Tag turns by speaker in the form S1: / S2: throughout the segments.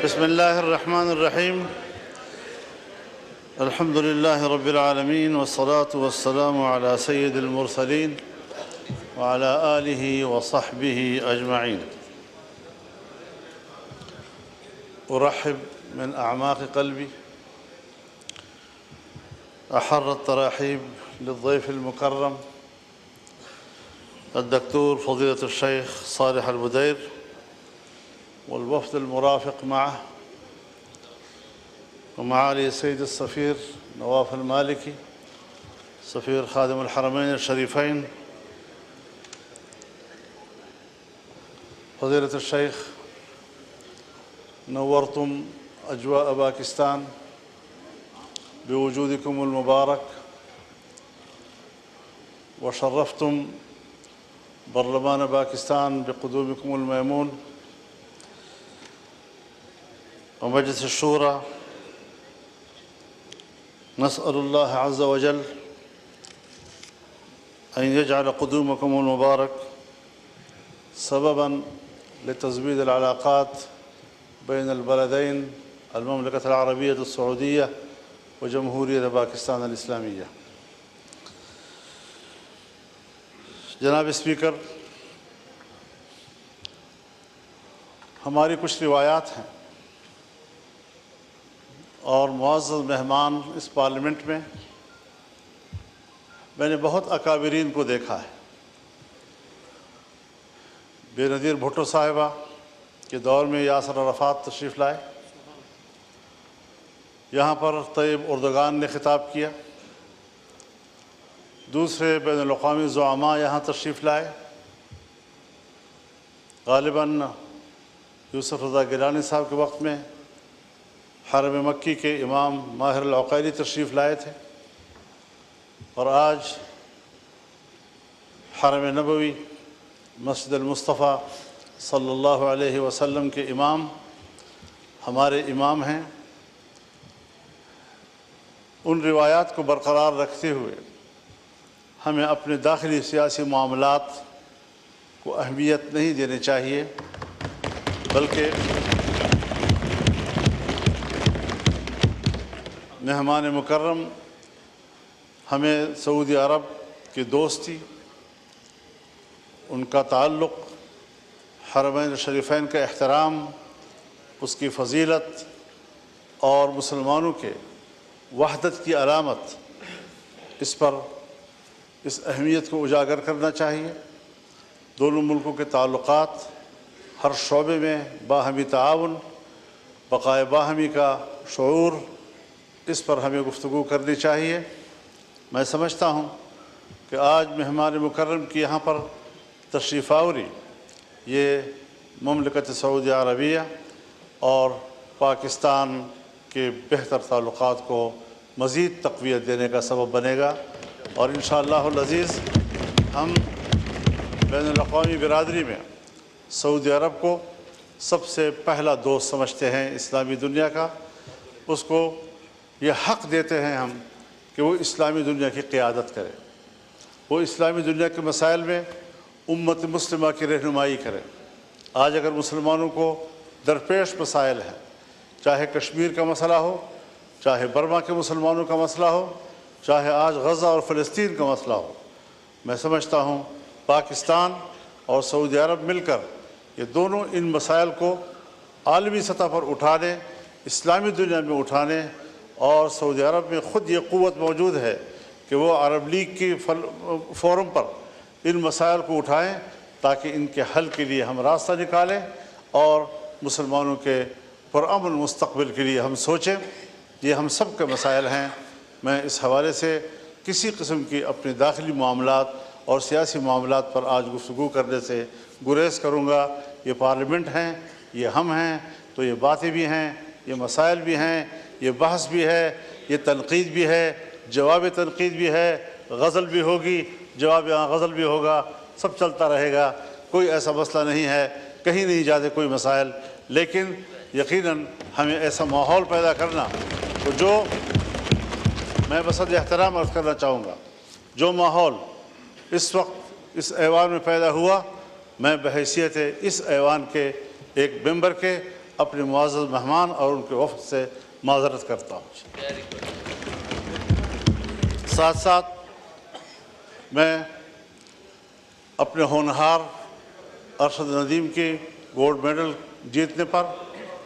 S1: بسم الله الرحمن الرحيم. الحمد لله رب العالمين، والصلاة والسلام على سيد المرسلين وعلى آله وصحبه أجمعين. أرحب من أعماق قلبي أحر التراحيب للضيف المكرم الدكتور فضيلة الشيخ صالح البدير والوفد المرافق معه، ومعالي السيد السفير نواف المالكي سفير خادم الحرمين الشريفين، فضيلة الشيخ نورتم أجواء باكستان بوجودكم المبارك، وشرفتم برلمان باكستان بقدومكم الميمون، ومجلس الشورى. نسأل الله عز وجل أن يجعل قدومكم المبارك سبباً لتزويد العلاقات بين البلدين المملكة العربية السعودية وجمهورية باکستان الإسلامية. جناب اسپیکر، ہماری کچھ روایات ہیں اور معزز مہمان اس پارلیمنٹ میں نے بہت اکابرین کو دیکھا ہے. بے نظیر بھٹو صاحبہ کے دور میں یاسر عرفات تشریف لائے، یہاں پر طیب اردگان نے خطاب کیا، دوسرے بین الاقوامی زعماء یہاں تشریف لائے، غالباً یوسف رضا گیلانی صاحب کے وقت میں حرم مکی کے امام ماہر العقیلی تشریف لائے تھے، اور آج حرم نبوی مسجد المصطفیٰ صلی اللہ علیہ وسلم کے امام ہمارے امام ہیں. ان روایات کو برقرار رکھتے ہوئے ہمیں اپنے داخلی سیاسی معاملات کو اہمیت نہیں دینی چاہیے، بلکہ مہمان مکرم ہمیں سعودی عرب کی دوستی، ان کا تعلق، حرمین شریفین کا احترام، اس کی فضیلت اور مسلمانوں کے وحدت کی علامت، اس پر اس اہمیت کو اجاگر کرنا چاہیے. دونوں ملکوں کے تعلقات ہر شعبے میں باہمی تعاون، بقائے باہمی کا شعور، اس پر ہمیں گفتگو کرنی چاہیے. میں سمجھتا ہوں کہ آج مہمان مکرم کی یہاں پر تشریف آوری یہ مملکت سعودی عربیہ اور پاکستان کے بہتر تعلقات کو مزید تقویت دینے کا سبب بنے گا، اور انشاءاللہ العزیز ہم بین الاقوامی برادری میں سعودی عرب کو سب سے پہلا دوست سمجھتے ہیں اسلامی دنیا کا. اس کو یہ حق دیتے ہیں ہم کہ وہ اسلامی دنیا کی قیادت کرے، وہ اسلامی دنیا کے مسائل میں امت مسلمہ کی رہنمائی کرے. آج اگر مسلمانوں کو درپیش مسائل ہیں، چاہے کشمیر کا مسئلہ ہو، چاہے برما کے مسلمانوں کا مسئلہ ہو، چاہے آج غزہ اور فلسطین کا مسئلہ ہو، میں سمجھتا ہوں پاکستان اور سعودی عرب مل کر یہ دونوں ان مسائل کو عالمی سطح پر اٹھانے، اسلامی دنیا میں اٹھانے، اور سعودی عرب میں خود یہ قوت موجود ہے کہ وہ عرب لیگ کی فورم پر ان مسائل کو اٹھائیں تاکہ ان کے حل کے لیے ہم راستہ نکالیں اور مسلمانوں کے پرامن مستقبل کے لیے ہم سوچیں. یہ ہم سب کے مسائل ہیں. میں اس حوالے سے کسی قسم کی اپنے داخلی معاملات اور سیاسی معاملات پر آج گفتگو کرنے سے گریز کروں گا. یہ پارلیمنٹ ہیں، یہ ہم ہیں، تو یہ باتیں بھی ہیں، یہ مسائل بھی ہیں، یہ بحث بھی ہے، یہ تنقید بھی ہے، جواب تنقید بھی ہے، غزل بھی ہوگی، جواب غزل بھی ہوگا، سب چلتا رہے گا. کوئی ایسا مسئلہ نہیں ہے، کہیں نہیں جاتے کوئی مسائل، لیکن یقیناً ہمیں ایسا ماحول پیدا کرنا تو جو میں بصدر احترام عرض کرنا چاہوں گا، جو ماحول اس وقت اس ایوان میں پیدا ہوا، میں بحیثیت اس ایوان کے ایک ممبر کے اپنے معزز مہمان اور ان کے وفد سے معذرت کرتا ہوں۔ ساتھ ساتھ میں اپنے ہونہار ارشد ندیم کے گولڈ میڈل جیتنے پر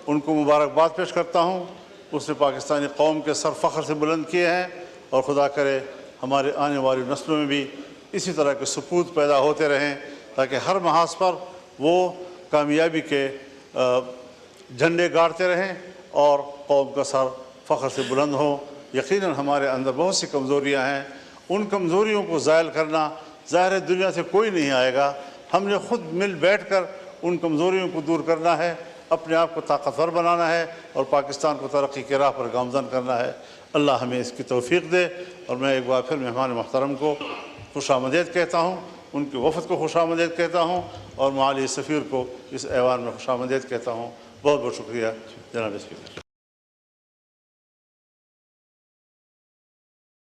S1: ان کو مبارکباد پیش کرتا ہوں۔ اس نے پاکستانی قوم کے سر فخر سے بلند کیے ہیں، اور خدا کرے ہمارے آنے والی نسلوں میں بھی اسی طرح کے سپوت پیدا ہوتے رہیں، تاکہ ہر محاذ پر وہ کامیابی کے جھنڈے گاڑتے رہیں اور قوم کا سر فخر سے بلند ہو۔ یقیناً ہمارے اندر بہت سی کمزوریاں ہیں، ان کمزوریوں کو زائل کرنا ظاہر دنیا سے کوئی نہیں آئے گا، ہم نے خود مل بیٹھ کر ان کمزوریوں کو دور کرنا ہے، اپنے آپ کو طاقتور بنانا ہے اور پاکستان کو ترقی کی راہ پر گامزن کرنا ہے۔ اللہ ہمیں اس کی توفیق دے۔ اور میں ایک بار پھر مہمان محترم کو خوش آمدید کہتا ہوں، ان کے وفد کو خوش آمدید کہتا ہوں، اور معالی سفیر کو اس ایوان میں خوش آمدید کہتا ہوں۔ بہت بہت شکریہ جناب اسپیکر۔